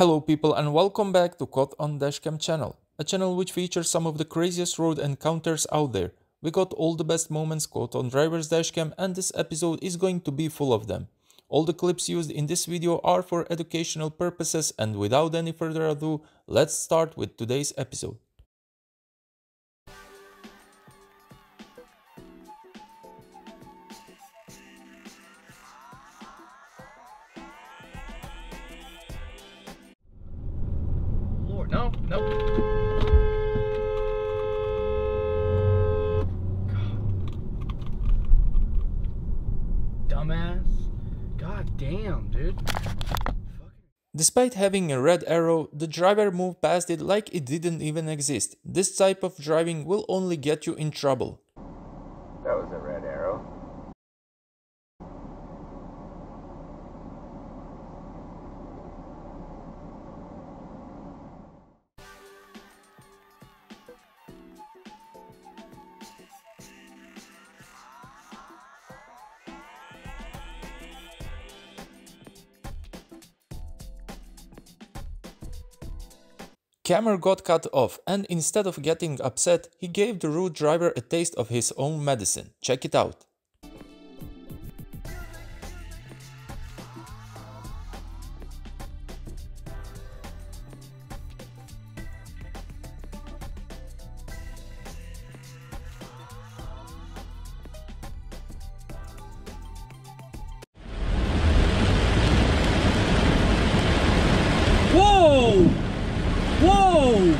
Hello people and welcome back to Caught on DashCam channel, a channel which features some of the craziest road encounters out there. We got all the best moments caught on driver's dashcam and this episode is going to be full of them. All the clips used in this video are for educational purposes, and without any further ado, let's start with today's episode. No. God. Dumbass. God damn, dude. Despite having a red arrow, the driver moved past it like it didn't even exist. This type of driving will only get you in trouble. That was a red arrow. Camera got cut off, and instead of getting upset, he gave the rude driver a taste of his own medicine. Check it out. Whoa! Whoa!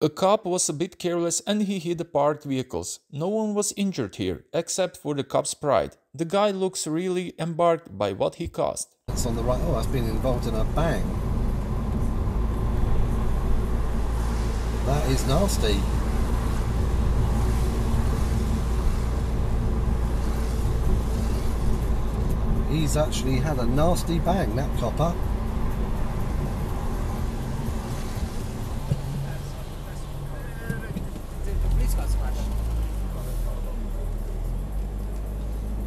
A cop was a bit careless and he hit the parked vehicles. No one was injured here, except for the cop's pride. The guy looks really embarrassed by what he caused. It's on the right. Oh, that's been involved in a bang. That is nasty. He's actually had a nasty bang, that copper.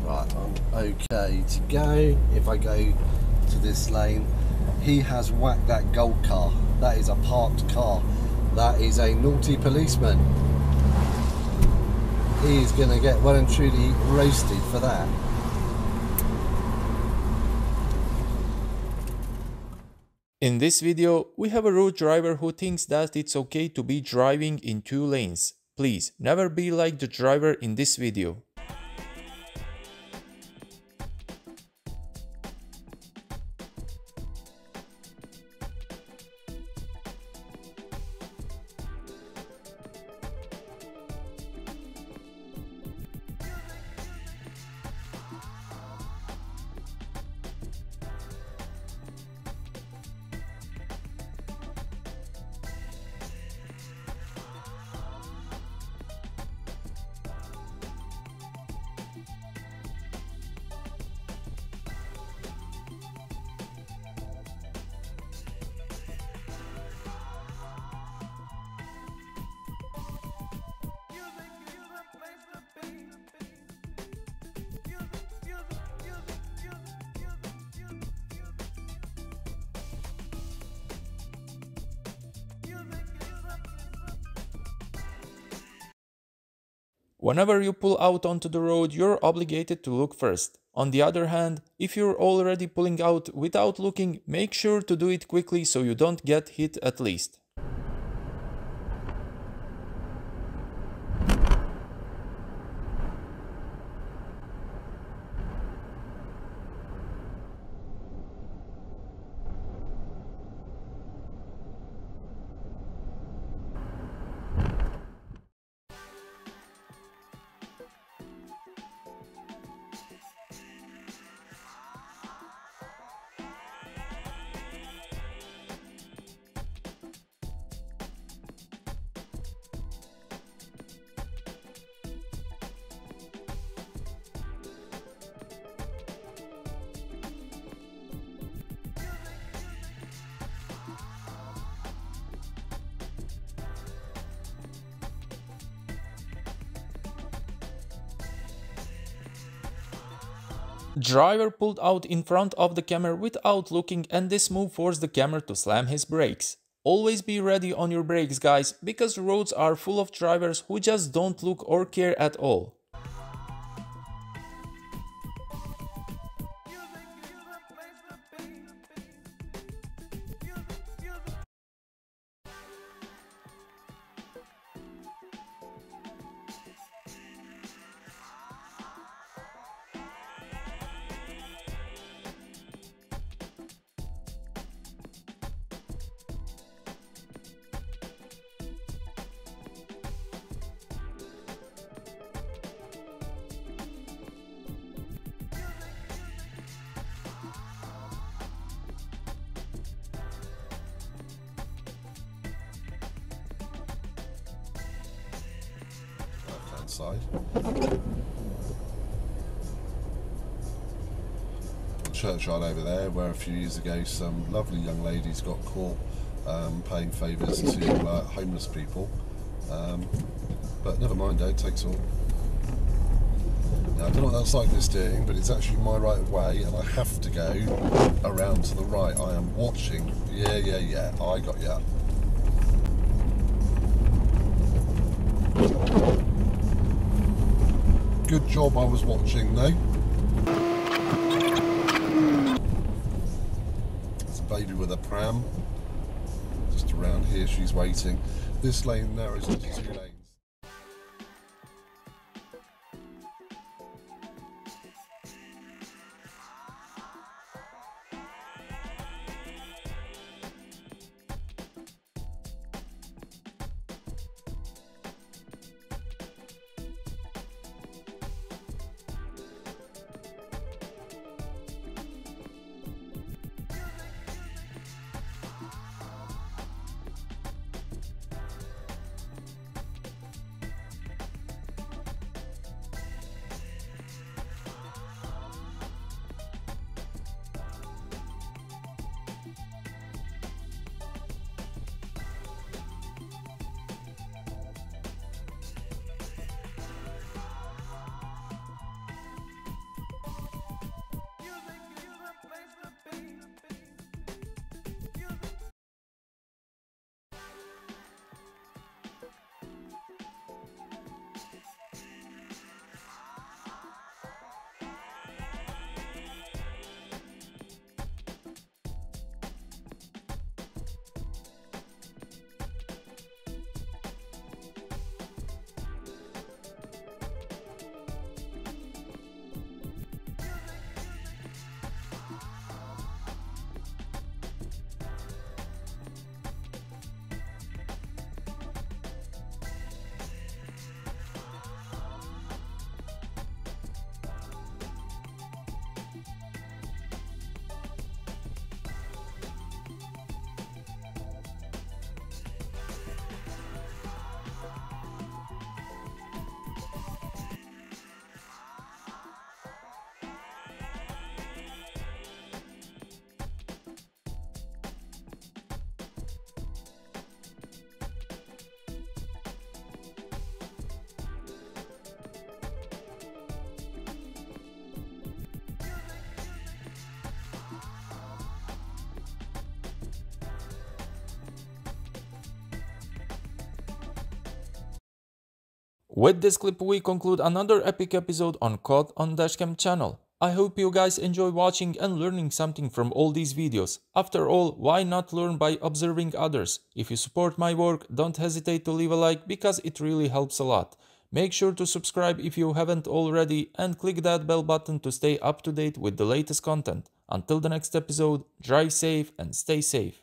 Right, I'm okay to go. If I go to this lane, he has whacked that gold car. That is a parked car. That is a naughty policeman. He's going to get well and truly roasted for that. In this video, we have a rude driver who thinks that it's okay to be driving in two lanes. Please, never be like the driver in this video. Whenever you pull out onto the road, you're obligated to look first. On the other hand, if you're already pulling out without looking, make sure to do it quickly so you don't get hit at least. Driver pulled out in front of the camera without looking, and this move forced the camera to slam his brakes. Always be ready on your brakes, guys, because roads are full of drivers who just don't look or care at all. Side. Churchyard over there, where a few years ago some lovely young ladies got caught paying favours to homeless people, but never mind, it takes all. Now, I don't know what that cyclist is doing, but it's actually my right of way, and I have to go around to the right. I am watching. Yeah, I got ya. Good job I was watching though. There's a baby with a pram. Just around here she's waiting. This lane narrows into 2 lanes. With this clip we conclude another epic episode on Caught on DashCam channel. I hope you guys enjoy watching and learning something from all these videos. After all, why not learn by observing others? If you support my work, don't hesitate to leave a like because it really helps a lot. Make sure to subscribe if you haven't already and click that bell button to stay up to date with the latest content. Until the next episode, drive safe and stay safe.